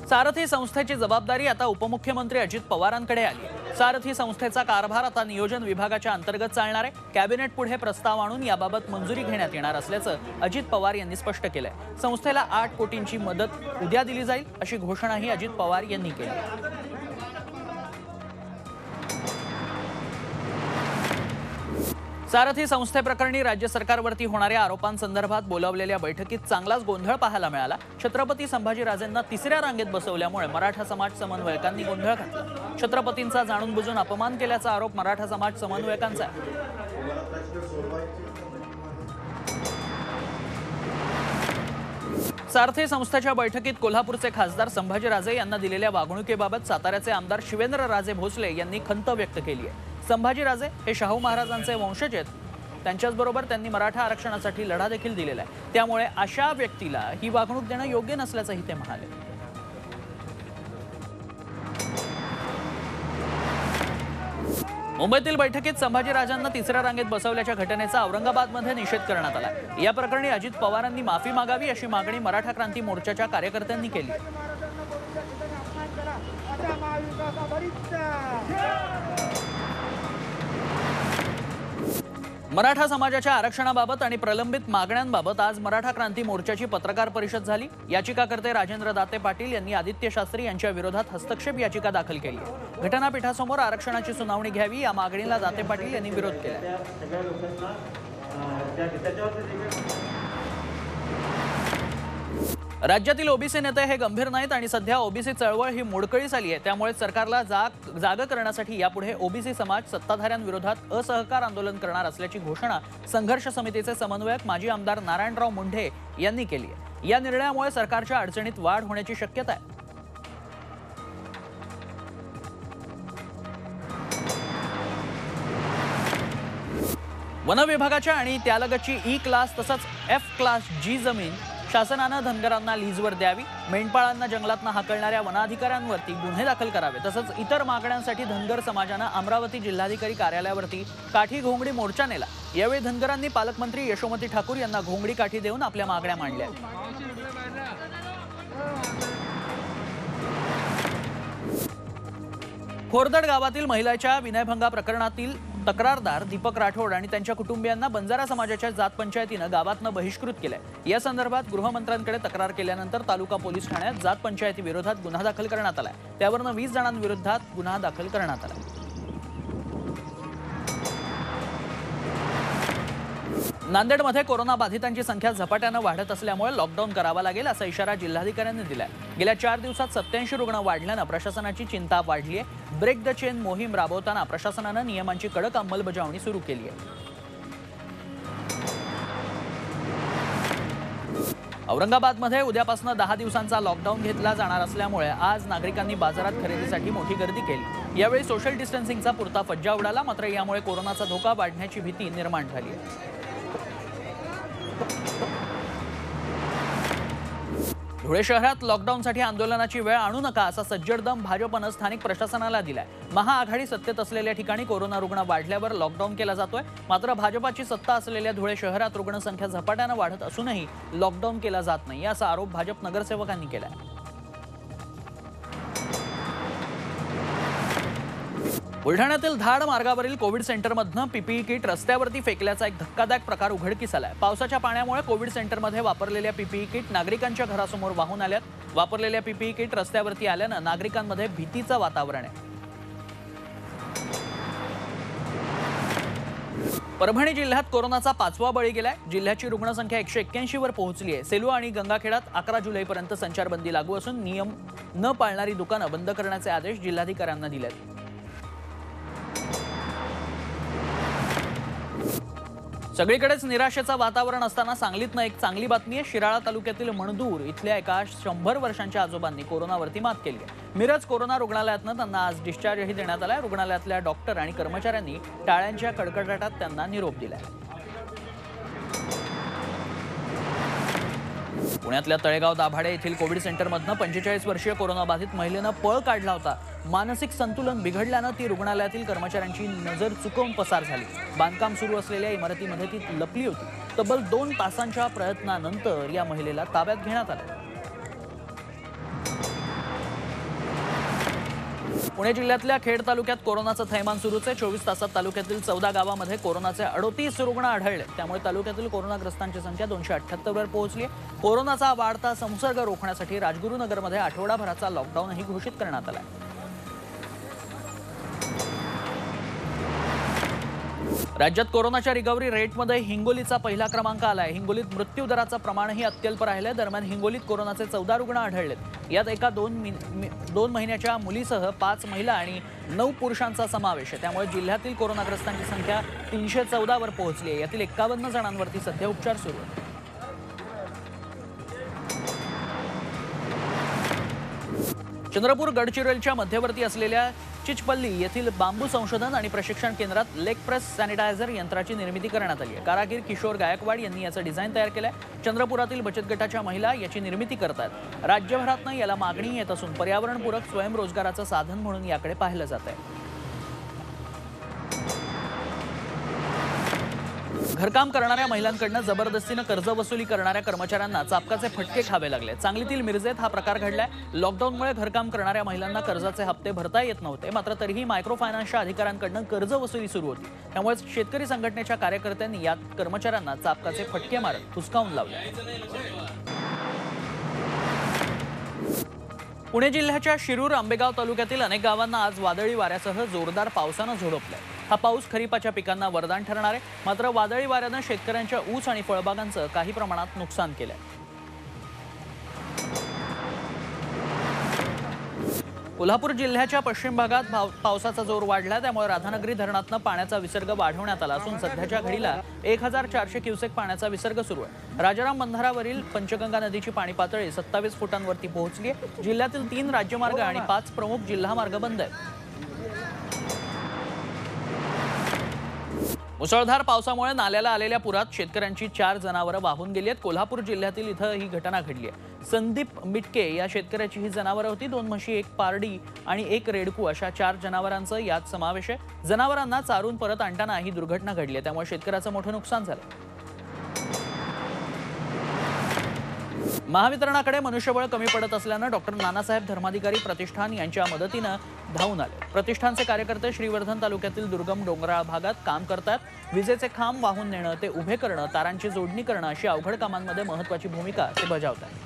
सारथी संस्थेची जबाबदारी आता उपमुख्यमंत्री अजित पवारांकडे आली। सारथी संस्थेचा कारभार आता नियोजन विभागाच्या अंतर्गत चालणार आहे। कॅबिनेट पुढे प्रस्ताव आणून याबाबत मंजुरी घेण्यात येणार असल्याचं अजित पवार यांनी स्पष्ट केलंय। संस्थेला 8 कोटींची मदत उद्या दिली जाईल अशी घोषणाही अजित पवार यांनी केली। सारथी संस्थेप्रकरणी राज्य सरकारवरती होणाऱ्या आरोपांसंदर्भात बोलावलेल्या बैठकीत चांगलाच गोंधळ पाहायला मिळाला। छत्रपती संभाजीराजेंना तिसऱ्या रांगेत बसवल्यामुळे मराठा समाज समन्वयकांनी गोंधळ घातला। छत्रपतींचा जाणून बुजून अपमान केल्याचा आरोप मराठा समाज समन्वयकांचा आहे। सारथी संस्थेच्या बैठकीत कोल्हापूरचे खासदार संभाजीराजे यांना दिलेल्या वागणुकीबाबत साताऱ्याचे आमदार शिवेंद्रराजे भोसले यांनी खंत व्यक्त केली आहे। संभाजीराजे हे शाहू महाराजांचे वंशज आहेत, त्यांच्याचबरोबर त्यांनी मराठा आरक्षणासाठी लढा देखील दिलेला आहे, त्यामुळे अशा व्यक्तीला ही वागणूक देणं योग्य नसल्याचंही ते म्हणाले। मुंबईतील बैठकीत संभाजीराजांना तिसऱ्या रांगेत बसवल्याच्या घटनेचा औरंगाबादमध्ये निषेध करण्यात आला। या प्रकरणी अजित पवारांनी माफी मागावी अशी मागणी मराठा क्रांती मोर्चाच्या कार्यकर्त्यांनी केली। मराठा समाजाच्या आरक्षणाबाबत आणि प्रलंबित मागण्यांबाबत आज मराठा क्रांती मोर्चाची पत्रकार परिषद झाली। याचिकाकर्ते राजेंद्र दाते पाटील यांनी आदित्य शास्त्री यांच्या विरोधात हस्तक्षेप याचिका दाखल केली आहे। घटनापीठासमोर आरक्षणाची सुनावणी घ्यावी या मागणीला दाते पाटील यांनी विरोध केला। राज्यातील ओबीसी नेते हे गंभीर नाहीत आणि सध्या ओबीसी चळवळ ही मोडकळीस आली आहे, त्यामुळे सरकारला जाग करण्यासाठी यापुढे ओबीसी समाज सत्ताधाऱ्यांविरोधात असहकार आंदोलन करणार असल्याची घोषणा संघर्ष समितीचे समन्वयक माजी आमदार नारायणराव मुंढे यांनी केली आहे। या निर्णयामुळे सरकारच्या अडचणीत वाढ होण्याची शक्यता आहे। वन विभागाच्या आणि त्यालगतची ई क्लास तसंच एफ क्लास जी जमीन शासनानं धनगरांना लीजवर द्यावी, मेंढपाळांना जंगलातनं हाकलणाऱ्या वनाधिकाऱ्यांवरती गुन्हे दाखल करावे, तसंच इतर मागण्यांसाठी धनगर समाजानं अमरावती जिल्हाधिकारी कार्यालयावरती काठी घोंगडी मोर्चा नेला। यावेळी धनगरांनी पालकमंत्री यशोमती ठाकूर यांना घोंगडी काठी देऊन आपल्या मागण्या मांडल्या। खोरदड गावातील महिलेच्या विनयभंगा प्रकरणातील तक्रारदार दीपक राठोड आणि त्यांच्या कुटुंबियांना बंजारा समाजाच्या जात पंचायतीनं गावातनं बहिष्कृत केलंय। या संदर्भात गृहमंत्र्यांकडे तक्रार केल्यानंतर तालुका पोलीस ठाण्यात जात पंचायती विरोधात गुन्हा दाखल करण्यात आलाय। त्यावरनं 20 जणांविरोधात गुन्हा दाखल करण्यात आला। नांदेडमध्ये कोरोना बाधितांची संख्या झपाट्यानं वाढत असल्यामुळे लॉकडाऊन करावा लागेल असा इशारा जिल्हाधिकाऱ्यांनी दिलाय। गेल्या 4 दिवसात 87 रुग्ण वाढल्यानं प्रशासनाची चिंता वाढली आहे। ब्रेक द चेन मोहीम राबवताना प्रशासनानं नियमांची कडक अंमलबजावणी सुरू केली आहे। औरंगाबादमध्ये उद्यापासून 10 दिवसांचा लॉकडाऊन घेतला जाणार असल्यामुळे आज नागरिकांनी बाजारात खरेदीसाठी मोठी गर्दी केली। यावेळी सोशल डिस्टन्सिंगचा पुरता फज्जा उडाला, मात्र यामुळे कोरोनाचा धोका वाढण्याची भीती निर्माण झाली आहे। धुळे शहरात लॉकडाऊनसाठी आंदोलनाची वेळ आणू नका असा सज्जड दम भाजपनं स्थानिक प्रशासनाला दिलाय। महाआघाडी सत्तेत असलेल्या ठिकाणी कोरोना रुग्ण वाढल्यावर लॉकडाऊन केला जातोय, मात्र भाजपाची सत्ता असलेल्या धुळे शहरात रुग्णसंख्या झपाट्यानं वाढत असूनही लॉकडाऊन केला जात नाही असा आरोप भाजप नगरसेवकांनी केलाय। बुलढाण्यातील धाड मार्गावरील कोविड सेंटरमधनं पीपीई किट रस्त्यावरती फेकल्याचा एक धक्कादायक प्रकार उघडकीस आलाय। पावसाच्या पाण्यामुळे कोविड सेंटरमध्ये वापरलेल्या पीपीई किट नागरिकांच्या घरासमोर वाहून आल्यात। वापरलेल्या पीपीई किट रस्त्यावरती आल्यानं नागरिकांमध्ये भीतीचं वातावरण आहे। परभणी जिल्ह्यात कोरोनाचा 5वा बळी गेलाय। जिल्ह्याची रुग्णसंख्या 181 वर पोहोचली आहे। सेलू आणि गंगाखेडात 11 जुलैपर्यंत संचारबंदी लागू असून नियम न पाळणारी दुकानं बंद करण्याचे आदेश जिल्हाधिकाऱ्यांना दिले आहेत। सगळीकडेच निराशेचं वातावरण असताना सांगलीतनं एक चांगली बातमी आहे। शिराळा तालुक्यातील मणदूर इथल्या एका 100 वर्षांच्या आजोबांनी कोरोनावरती मात केली आहे। मिरज कोरोना रुग्णालयातनं त्यांना आज डिस्चार्जही देण्यात आलाय। रुग्णालयातल्या डॉक्टर आणि कर्मचाऱ्यांनी टाळ्यांच्या कडकडाटात त्यांना निरोप दिलाय। पुण्यातल्या तळेगाव दाभाडे येथील कोविड सेंटरमधनं 45 वर्षीय कोरोनाबाधित महिलेनं पळ काढला होता। मानसिक संतुलन बिघडल्यानं ती रुग्णालयातील कर्मचाऱ्यांची नजर चुकवून पसार झाली। बांधकाम सुरू असलेल्या इमारतीमध्ये ती लपली होती। तब्बल 2 तासांच्या प्रयत्नानंतर या महिलेला ताब्यात घेण्यात आलं। पुणे जिल्ह्यातल्या खेड तालुक्यात कोरोनाचं थैमान सुरूच आहे। 24 तासात तालुक्यातील 14 गावांमध्ये कोरोनाचे 38 रुग्ण आढळले। त्यामुळे तालुक्यातील कोरोनाग्रस्तांची संख्या 278 वर पोहोचली आहे। कोरोनाचा वाढता संसर्ग रोखण्यासाठी राजगुरुनगरमध्ये आठवडाभराचा लॉकडाऊनही घोषित करण्यात आला आहे। राज्यात कोरोनाच्या रिकव्हरी रेटमध्ये हिंगोलीचा पहिला क्रमांक आलाय। हिंगोलीत मृत्यू दराचं प्रमाणही अत्यल्प राहिलंय। दरम्यान हिंगोलीत कोरोनाचे 14 रुग्ण आढळलेत। यात एका 2 महिन्याच्या मुलीसह 5 महिला आणि 9 पुरुषांचा समावेश आहे। त्यामुळे जिल्ह्यातील कोरोनाग्रस्तांची संख्या 314 वर पोहोचली आहे। यातील 51 जणांवरती सध्या उपचार सुरू आहेत। चंद्रपूर गडचिरोलीच्या मध्यवर्ती असलेल्या चिचपल्ली येथील बांबू संशोधन आणि प्रशिक्षण केंद्रात लेग प्रेस सॅनिटायझर यंत्राची निर्मिती करण्यात आली आहे। कारागीर किशोर गायकवाड यांनी याचं डिझाईन तयार केलंय। चंद्रपुरातील बचत गटाच्या महिला याची निर्मिती करतात। राज्यभरातून याला मागणी येत असून पर्यावरणपूरक स्वयंरोजगाराचं साधन म्हणून याकडे पाहिलं जात आहे। घरकाम करणाऱ्या महिलांकडून जबरदस्तीने कर्ज वसुली करणाऱ्या कर्मचाऱ्यांना चापकाचे फटके खावे लागले। सांगलीतील मिरजेत हा प्रकार घडलाय। लॉकडाऊनमुळे घरकाम करणाऱ्या महिलांना कर्जाचे हप्ते भरता येत नव्हते, मात्र तरीही मायक्रो फायनान्सच्या अधिकाऱ्यांकडून कर्ज वसुली सुरू होती। त्यामुळे शेतकरी संघटनेच्या कार्यकर्त्यांनी या कर्मचाऱ्यांना चापकाचे फटके मारत हुसकावून लावले। पुणे जिल्ह्याच्या शिरूर आंबेगाव तालुक्यातील अनेक गावांना आज वादळी वाऱ्यासह जोरदार पावसानं झोडपलंय। हा पाऊस खरीपाच्या पिकांना वरदान ठरणार आहे, मात्र वादळी वाऱ्यानं शेतकऱ्यांच्या ऊस आणि फळबागांचं काही प्रमाणात नुकसान केलंय। कोल्हापूर जिल्ह्याच्या पश्चिम भागात पावसाचा जोर वाढला। त्यामुळे राधानगरी धरणातून पाण्याचा विसर्ग वाढवण्यात आला असून सध्याच्या घडीला 1400 क्युसेक पाण्याचा विसर्ग सुरू आहे। राजाराम बंधारावरील पंचगंगा नदीची पाणी पातळी 27 फुटांवरती पोहोचली आहे। जिल्ह्यातील 3 राज्यमार्ग आणि 5 प्रमुख जिल्हा मार्ग बंद आहेत। मुसळधार पावसामुळे नाल्याला आलेल्या पुरात शेतकऱ्यांची 4 जनावरं वाहून गेली आहेत। कोल्हापूर जिल्ह्यातील इथं ही घटना घडली आहे। संदीप मिटके या शेतकऱ्याची ही जनावरं होती। 2 म्हशी, 1 पारडी आणि 1 रेडकू अशा 4 जनावरांचं यात समावेश आहे। जनावरांना चारून परत आणताना ही दुर्घटना घडली आहे। त्यामुळे शेतकऱ्याचं मोठं नुकसान झालं। महावितरणाकडे मनुष्यबळ कमी पडत असल्यानं डॉक्टर नानासाहेब धर्माधिकारी प्रतिष्ठान यांच्या मदतीनं धावून आले। प्रतिष्ठानचे कार्यकर्ते श्रीवर्धन तालुक्यातील दुर्गम डोंगराळ भागात काम करतात। विजेचे खांब वाहून नेणं, ते उभे करणं, तारांची जोडणी करणं अशी अवघड कामांमध्ये महत्त्वाची भूमिका ते बजावतात।